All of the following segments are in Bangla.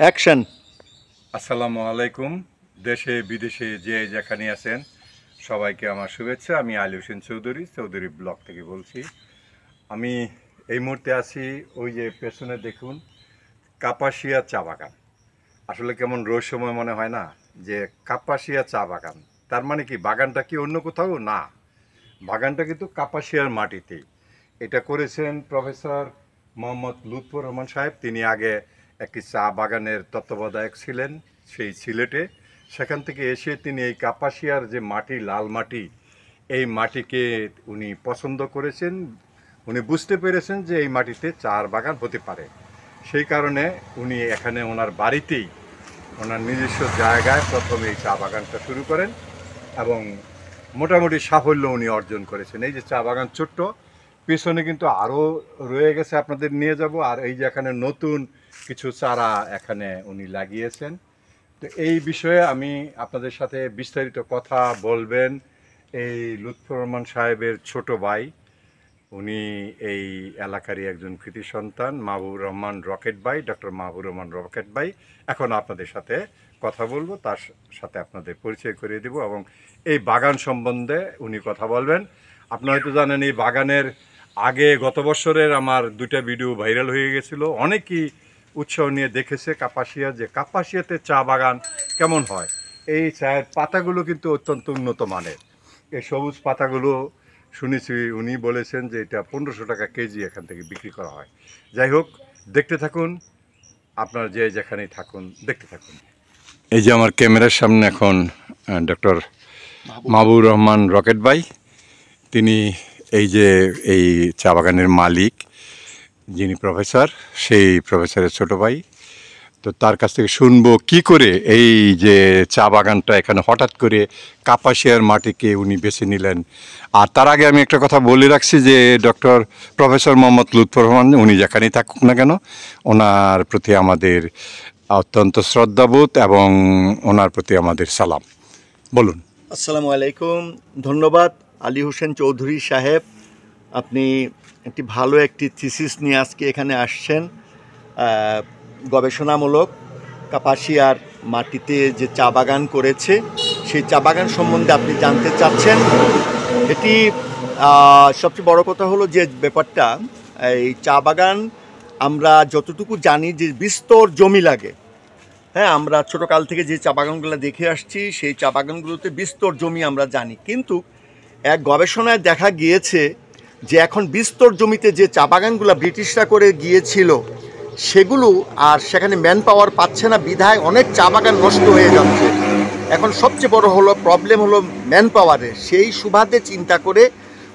অ্যাকশন। আসসালামু আলাইকুম। দেশে বিদেশে যে যেখানে আছেন সবাইকে আমার শুভেচ্ছা। আমি আলী হোসেন চৌধুরী, চৌধুরী ব্লক থেকে বলছি। আমি এই মুহূর্তে আছি, ওই যে পেছনে দেখুন কাপাসিয়া চা বাগান। আসলে কেমন রহস্যময় মনে হয় না, যে কাপাসিয়া চা বাগান, তার মানে কি বাগানটা কি অন্য কোথাও? না, বাগানটা কিন্তু কাপাসিয়ার মাটিতেই। এটা করেছেন প্রফেসর মোহাম্মদ লুৎফর রহমান সাহেব। তিনি আগে একটি চা বাগানের তত্ত্বাবধায়ক ছিলেন সেই সিলেটে। সেখান থেকে এসে তিনি এই কাপাসিয়ার যে মাটি, লাল মাটি, এই মাটিকে উনি পছন্দ করেছেন। উনি বুঝতে পেরেছেন যে এই মাটিতে চা বাগান হতে পারে। সেই কারণে উনি এখানে ওনার বাড়িতেই, ওনার নিজস্ব জায়গায় প্রথমে এই চা বাগানটা শুরু করেন এবং মোটামুটি সাফল্য উনি অর্জন করেছেন। এই যে চা বাগান ছোট্ট, পিছনে কিন্তু আরও রয়ে গেছে, আপনাদের নিয়ে যাব। আর এই যে এখানে নতুন কিছু চারা এখানে উনি লাগিয়েছেন। তো এই বিষয়ে আমি আপনাদের সাথে বিস্তারিত কথা বলবেন এই লুৎফর রহমান সাহেবের ছোট ভাই। উনি এই এলাকারই একজন কৃতি সন্তান, মাহবুবুর রহমান রকেট ভাই, ডক্টর মাহবুবুর রহমান রকেট ভাই। এখন আপনাদের সাথে কথা বলবো, তার সাথে আপনাদের পরিচয় করিয়ে দেব এবং এই বাগান সম্বন্ধে উনি কথা বলবেন। আপনারা হয়তো জানেন এই বাগানের আগে গত বছরের আমার 2টা ভিডিও ভাইরাল হয়ে গেছিল। অনেকেই উৎসাহ নিয়ে দেখেছে কাপাসিয়া, যে কাপাসিয়াতে চা বাগান কেমন হয়। এই চায়ের পাতাগুলো কিন্তু অত্যন্ত উন্নত মানের। এই সবুজ পাতাগুলো শুনেছি উনি বলেছেন যে এটা 1500 টাকা কেজি এখান থেকে বিক্রি করা হয়। যাই হোক, দেখতে থাকুন, আপনার যে যেখানেই থাকুন দেখতে থাকুন। এই যে আমার ক্যামেরার সামনে এখন ডক্টর মাহবুবুর রহমান রকেট ভাই, তিনি এই যে এই চা বাগানের মালিক, যিনি প্রফেসর, সেই প্রফেসরের ছোট ভাই। তো তার কাছ থেকে শুনবো কি করে এই যে চা বাগানটা এখানে হঠাৎ করে কাপাসিয়ার মাটিকে উনি বেছে নিলেন। আর তার আগে আমি একটা কথা বলে রাখছি যে ডক্টর প্রফেসর মোহাম্মদ লুৎফর রহমান, উনি যেখানেই থাকুক না কেন, ওনার প্রতি আমাদের অত্যন্ত শ্রদ্ধাবোধ এবং ওনার প্রতি আমাদের সালাম। বলুন। আসসালামু আলাইকুম। ধন্যবাদ আলী হোসেন চৌধুরী সাহেব, আপনি একটি ভালো একটি থিসিস নিয়ে আজকে এখানে আসছেন। গবেষণামূলক কাপাসিয়ার মাটিতে যে চা বাগান করেছে সেই চা বাগান সম্বন্ধে আপনি জানতে চাচ্ছেন। এটি সবচেয়ে বড় কথা হলো যে ব্যাপারটা, এই চা বাগান আমরা যতটুকু জানি যে বিস্তর জমি লাগে। হ্যাঁ, আমরা ছোটোকাল থেকে যে চা বাগানগুলো দেখে আসছি সেই চা বাগানগুলোতে বিস্তর জমি আমরা জানি, কিন্তু এক গবেষণায় দেখা গিয়েছে যে এখন বিস্তর জমিতে যে চা বাগানগুলো ব্রিটিশরা করে গিয়েছিল সেগুলো আর সেখানে ম্যান পাওয়ার পাচ্ছে না, বিধায় অনেক চা বাগান নষ্ট হয়ে যাচ্ছে। এখন সবচেয়ে বড় হলো প্রবলেম হলো ম্যান পাওয়ারের। সেই সুবাদে চিন্তা করে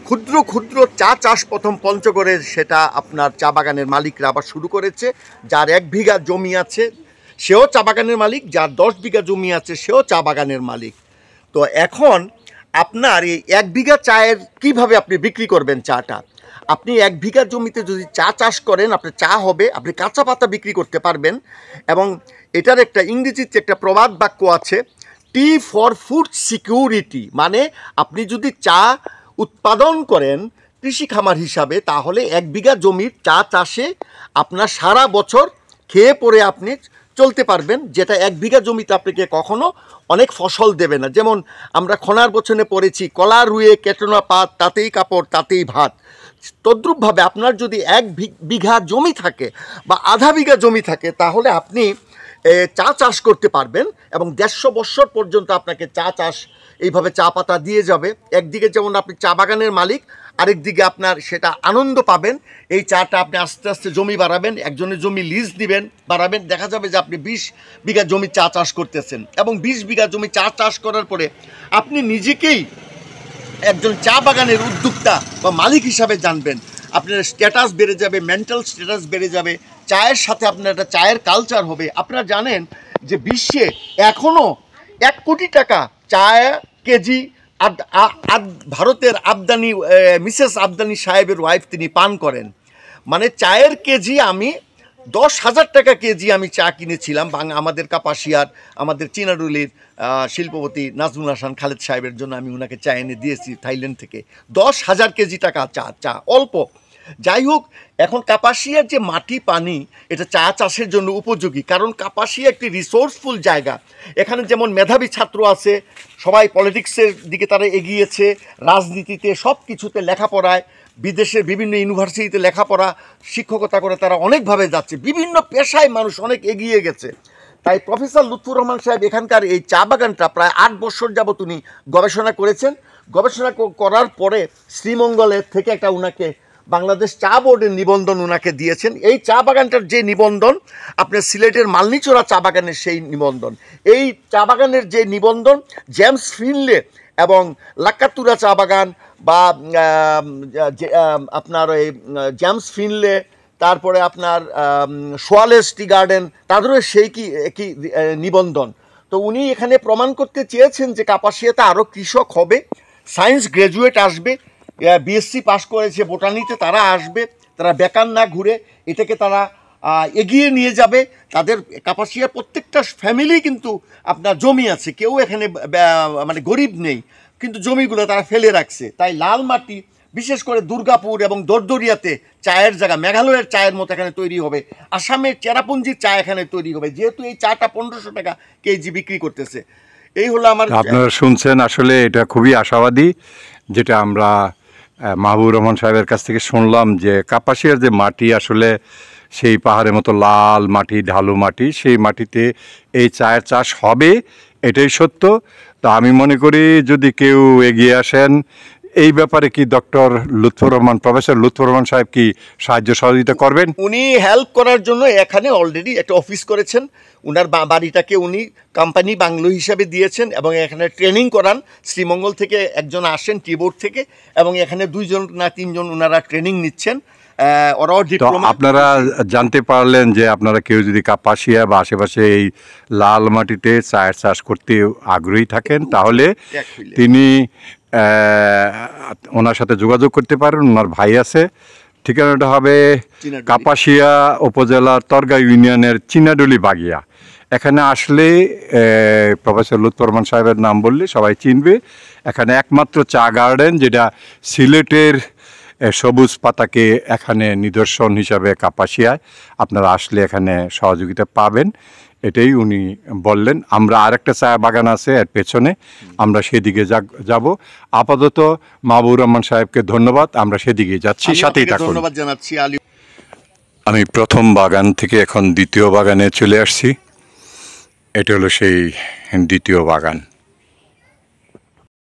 ক্ষুদ্র ক্ষুদ্র চা চাষ প্রথম পঞ্চগড়ে সেটা আপনার চা বাগানের মালিকরা আবার শুরু করেছে। যার 1 বিঘা জমি আছে সেও চা বাগানের মালিক, যার 10 বিঘা জমি আছে সেও চা বাগানের মালিক। তো এখন আপনার এই 1 বিঘা চায়ের কিভাবে আপনি বিক্রি করবেন চাটা? আপনি 1 বিঘা জমিতে যদি চা চাষ করেন, আপনার চা হবে, আপনি কাঁচা পাতা বিক্রি করতে পারবেন। এবং এটার একটা ইংরেজিতে একটা প্রবাদ বাক্য আছে, টি ফর ফুড সিকিউরিটি, মানে আপনি যদি চা উৎপাদন করেন কৃষি খামার হিসাবে, তাহলে 1 বিঘা জমির চা চাষে আপনার সারা বছর খেয়ে পরে আপনি চলতে পারবেন, যেটা 1 বিঘা জমিতে আপনাকে কখনো অনেক ফসল দেবে না। যেমন আমরা খনার বচনে পড়েছি, কলা রুয়ে কেটনা পাত, তাতেই কাপড় তাতেই ভাত। তদ্রূপভাবে আপনার যদি 1 বিঘা জমি থাকে বা আধা বিঘা জমি থাকে, তাহলে আপনি চা চাষ করতে পারবেন এবং 150 বছর পর্যন্ত আপনাকে চা চাষ এইভাবে চা পাতা দিয়ে যাবে। একদিকে যেমন আপনি চা বাগানের মালিক, আরেকদিকে আপনার সেটা আনন্দ পাবেন। এই চাটা আপনি আস্তে আস্তে জমি বাড়াবেন, একজনের জমি লিজ দিবেন, বাড়াবেন, দেখা যাবে যে আপনি 20 বিঘা জমি চা চাষ করতেছেন এবং 20 বিঘা জমি চা চাষ করার পরে আপনি নিজেকেই একজন চা বাগানের উদ্যোক্তা বা মালিক হিসাবে জানবেন। আপনার স্ট্যাটাস বেড়ে যাবে, মেন্টাল স্ট্যাটাস বেড়ে যাবে, চায়ের সাথে আপনার একটা চায়ের কালচার হবে। আপনারা জানেন যে বিশ্বে এখনও 1 কোটি টাকা চা কেজি ভারতের আবদানি মিসেস আবদানি সাহেবের ওয়াইফ তিনি পান করেন। মানে চায়ের কেজি আমি 10,000 টাকা কেজি আমি চা কিনেছিলাম আমাদের কাপাসিয়ার, আমাদের চিনারুলির শিল্পপতি নাজমুল হাসান খালেদ সাহেবের জন্য আমি ওনাকে চা এনে দিয়েছি থাইল্যান্ড থেকে। 10,000 কেজি টাকা চা, অল্প যাই হোক, এখন কাপাসিয়ার যে মাটি পানি এটা চা চাষের জন্য উপযোগী, কারণ কাপাসিয়া একটি রিসোর্সফুল জায়গা। এখানে যেমন মেধাবী ছাত্র আছে, সবাই পলিটিক্সের দিকে তারা এগিয়েছে, রাজনীতিতে সব কিছুতে লেখাপড়ায়, বিদেশের বিভিন্ন ইউনিভার্সিটিতে লেখাপড়া শিক্ষকতা করে তারা অনেকভাবে যাচ্ছে, বিভিন্ন পেশায় মানুষ অনেক এগিয়ে গেছে। তাই প্রফেসর লুৎফর রহমান সাহেব এখানকার এই চা বাগানটা প্রায় 8 বছর যাবত উনি গবেষণা করেছেন। গবেষণা করার পরে শ্রীমঙ্গলের থেকে একটা উনাকে বাংলাদেশ চা বোর্ডের নিবন্ধন উনাকে দিয়েছেন। এই চা বাগানটার যে নিবন্ধন, আপনার সিলেটের মালনীচোরা চা বাগানের সেই নিবন্ধন, এই চা বাগানের যে নিবন্ধন জেমস ফিনলে এবং লাক্কাতুরা চা বাগান বা আপনার এই জেমস ফিনলে, তারপরে আপনার সোয়ালেস টি গার্ডেন, তাদেরও সেই কি নিবন্ধন। তো উনি এখানে প্রমাণ করতে চেয়েছেন যে কাপাসিয়াতে আরও কৃষক হবে, সায়েন্স গ্র্যাজুয়েট আসবে, বিএসসি পাস করেছে বোটানিতে, তারা আসবে, তারা বেকার না ঘুরে এটাকে তারা এগিয়ে নিয়ে যাবে। তাদের কাপাসিয়ার প্রত্যেকটা ফ্যামিলি কিন্তু আপনার জমি আছে, কেউ এখানে মানে গরিব নেই, কিন্তু জমিগুলো তারা ফেলে রাখছে। তাই লাল মাটি, বিশেষ করে দুর্গাপুর এবং দরদরিয়াতে চায়ের জায়গা, মেঘালয়ের চায়ের মতো এখানে তৈরি হবে, আসামের চেরাপুঞ্জির চা এখানে তৈরি হবে, যেহেতু এই চাটা 1500 টাকা কেজি বিক্রি করতেছে। এই হলো আমার। আপনারা শুনছেন, আসলে এটা খুবই আশাবাদী, যেটা আমরা মাহবুবুর রহমান সাহেবের কাছ থেকে শুনলাম যে কাপাসিয়ার যে মাটি আসলে সেই পাহাড়ের মতো লাল মাটি, ঢালু মাটি, সেই মাটিতে এই চায়ের চাষ হবে, এটাই সত্য। তো আমি মনে করি যদি কেউ এগিয়ে আসেন এই ব্যাপারে, কি ডক্টর লুৎফর রহমান, প্রফেসর লুৎফর রহমান সাহেব কি সাহায্য সহযোগিতা করবেন? উনি হেল্প করার জন্য এখানে অলরেডি একটা অফিস করেছেন, উনার বাড়িটাকে উনি কোম্পানি বাংলো হিসাবে দিয়েছেন এবং এখানে ট্রেনিং করান। শ্রীমঙ্গল থেকে একজন আসেন টিবোর্ড থেকে, এবং এখানে 2 না 3 জন ওনারা ট্রেনিং নিচ্ছেন। ওরাও ডিপ্লোমা। আপনারা জানতে পারলেন যে আপনারা কেউ যদি কাপাসিয়া বা আশেপাশে এই লাল মাটিতে চায়ের চাষ করতে আগ্রহী থাকেন, তাহলে তিনি ওনার সাথে যোগাযোগ করতে পারেন। ওনার ভাই আছে, ঠিকানাটা হবে কাপাসিয়া উপজেলার তরগা ইউনিয়নের চিনাডুলি বাগিয়া। এখানে আসলে প্রফেসর লুৎফর রহমান সাহেবের নাম বললে সবাই চিনবে। এখানে একমাত্র চা গার্ডেন যেটা সিলেটের সবুজ পাতাকে এখানে নিদর্শন হিসাবে কাপাসিয়ায়, আপনারা আসলে এখানে সহযোগিতা পাবেন, এটাই উনি বললেন। আমরা আরেকটা চা বাগান আছে এর পেছনে, আমরা সেদিকে যাব। আপাতত মাহবুবুর রহমান সাহেবকে ধন্যবাদ, আমরা সেদিকে যাচ্ছি, সাথেই থাকুন। ধন্যবাদ জানাচ্ছি আলী। আমি প্রথম বাগান থেকে এখন দ্বিতীয় বাগানে চলে আসছি। এটা হলো সেই দ্বিতীয় বাগান।